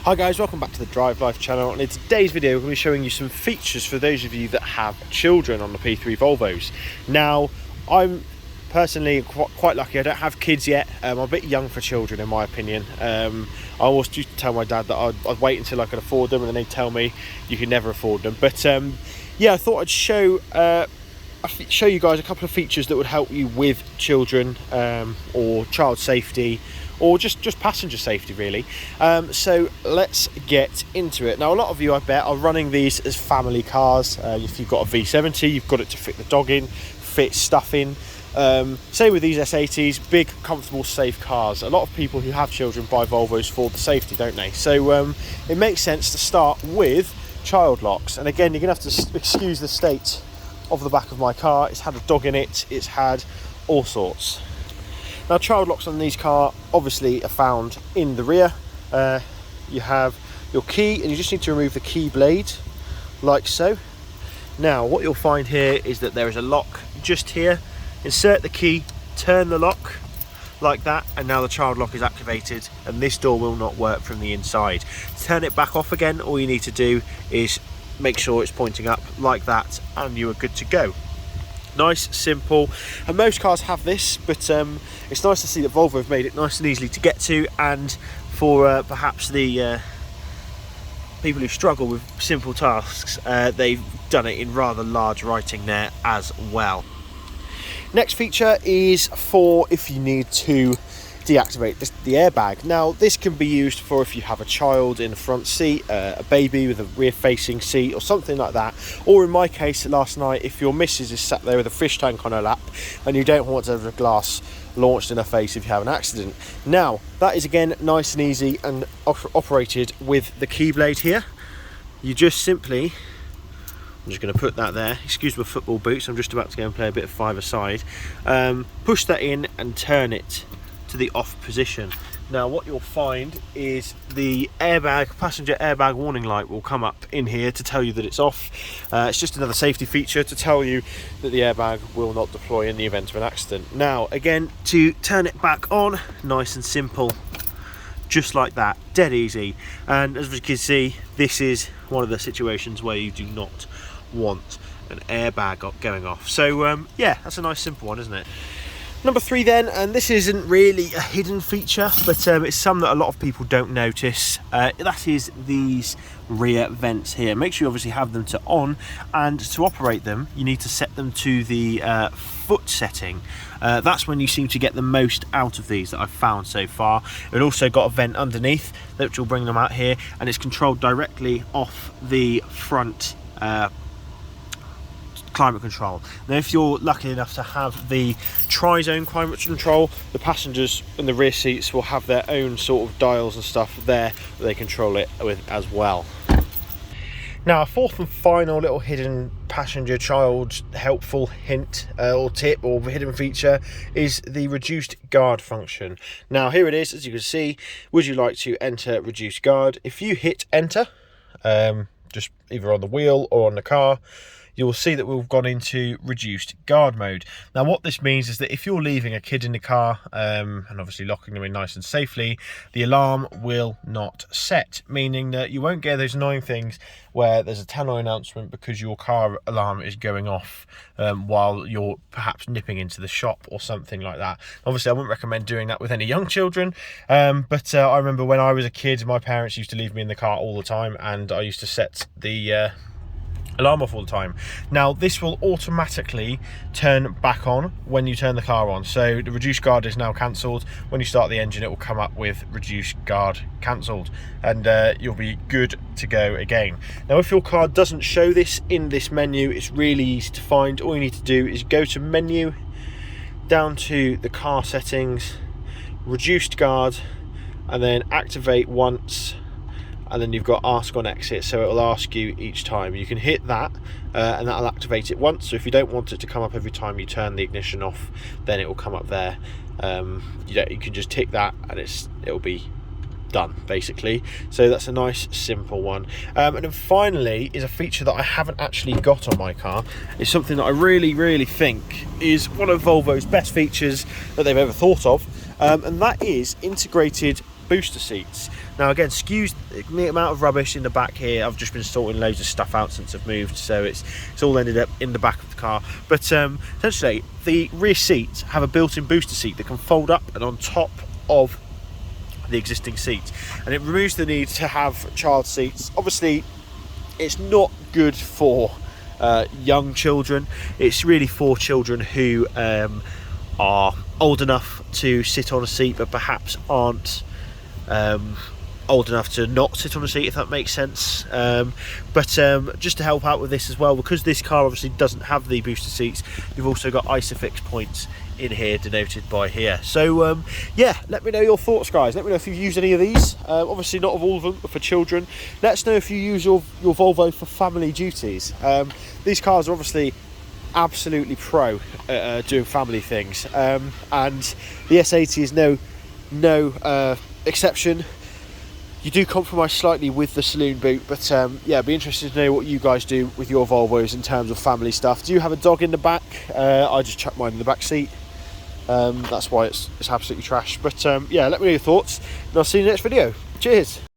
Hi guys, welcome back to the Drive Life channel, and in today's video we're going to be showing you some features for those of you that have children on the P3 Volvos. Now, I'm personally quite lucky. I don't have kids yet. I'm a bit young for children in my opinion. I always used to tell my dad that I'd wait until I could afford them, and then they'd tell me you can never afford them. But yeah, I thought I'd show you guys a couple of features that would help you with children or child safety, or just passenger safety really. So let's get into it. Now, a lot of you, I bet, are running these as family cars. If you've got a V70, you've got it to fit the dog in, fit stuff in. Same with these S80s, big, comfortable, safe cars. A lot of people who have children buy Volvos for the safety, don't they? So it makes sense to start with child locks. And again, you're gonna have to excuse the state of the back of my car. It's had a dog in it, it's had all sorts. Now, child locks on these cars obviously are found in the rear. You have your key, and you just need to remove the key blade like so. Now, what you'll find here is that there is a lock just here. Insert the key, turn the lock like that, and now the child lock is activated, and this door will not work from the inside. Turn it back off again. All you need to do is make sure it's pointing up like that, and you are good to go. Nice, simple, and most cars have this, but it's nice to see that Volvo have made it nice and easy to get to, and for perhaps the people who struggle with simple tasks, they've done it in rather large writing there as well. Next feature is for if you need to deactivate the airbag. Now, this can be used for if you have a child in the front seat, a baby with a rear facing seat or something like that, or in my case last night, if your missus is sat there with a fish tank on her lap and you don't want to have a glass launched in her face if you have an accident. Now, that is again nice and easy and operated with the key blade here. You just simply, I'm just going to put that there, excuse my football boots, I'm just about to go and play a bit of five-a-side. Push that in and turn it to the off position. Now, what you'll find is the passenger airbag warning light will come up in here to tell you that it's off. It's just another safety feature to tell you that the airbag will not deploy in the event of an accident. Now, again, to turn it back on, nice and simple, just like that, dead easy. And as you can see, this is one of the situations where you do not want an airbag going off. So yeah, that's a nice simple one, isn't it? Number 3 then, and this isn't really a hidden feature, but it's some that a lot of people don't notice. That is these rear vents here. Make sure you obviously have them to on, and to operate them you need to set them to the foot setting. That's when you seem to get the most out of these that I've found so far. It also got a vent underneath which will bring them out here, and it's controlled directly off the front climate control. Now, if you're lucky enough to have the tri-zone climate control, the passengers in the rear seats will have their own sort of dials and stuff there that they control it with as well. Now, a fourth and final little hidden passenger child helpful hint or tip or hidden feature is the reduced guard function. Now, here it is, as you can see. Would you like to enter reduced guard? If you hit enter, just either on the wheel or on the car, you will see that we've gone into reduced guard mode. Now, what this means is that if you're leaving a kid in the car and obviously locking them in nice and safely, the alarm will not set, meaning that you won't get those annoying things where there's a tannoy announcement because your car alarm is going off while you're perhaps nipping into the shop or something like that. Obviously, I wouldn't recommend doing that with any young children, but I remember when I was a kid, my parents used to leave me in the car all the time, and I used to set the alarm off all the time. Now, this will automatically turn back on when you turn the car on. So the reduced guard is now cancelled. When you start the engine, it will come up with reduced guard cancelled, and you'll be good to go again. Now, if your car doesn't show this in this menu, it's really easy to find. All you need to do is go to menu, down to the car settings, reduced guard, and then activate once, and then you've got ask on exit, so it'll ask you each time. You can hit that and that'll activate it once. So if you don't want it to come up every time you turn the ignition off, then it will come up there. You can just tick that and it'll be done basically. So that's a nice simple one. And then finally is a feature that I haven't actually got on my car. It's something that I really think is one of Volvo's best features that they've ever thought of, and that is integrated booster seats. Now again, excuse the amount of rubbish in the back here. I've just been sorting loads of stuff out since I've moved, so it's all ended up in the back of the car. But essentially, the rear seats have a built-in booster seat that can fold up and on top of the existing seats, and it removes the need to have child seats. Obviously, it's not good for young children. It's really for children who are old enough to sit on a seat but perhaps aren't old enough to not sit on a seat, if that makes sense. But just to help out with this as well, because this car obviously doesn't have the booster seats, you've also got ISOFIX points in here denoted by here. So yeah, let me know your thoughts, guys. Let me know if you've used any of these. Obviously not of all of them, but for children. Let us know if you use your Volvo for family duties. These cars are obviously absolutely pro at doing family things, and the S80 is no exception. You do compromise slightly with the saloon boot, but yeah, I'd be interested to know what you guys do with your Volvos in terms of family stuff. Do you have a dog in the back? I just chuck mine in the back seat. That's why it's absolutely trash. But yeah, let me know your thoughts, and I'll see you in the next video. Cheers.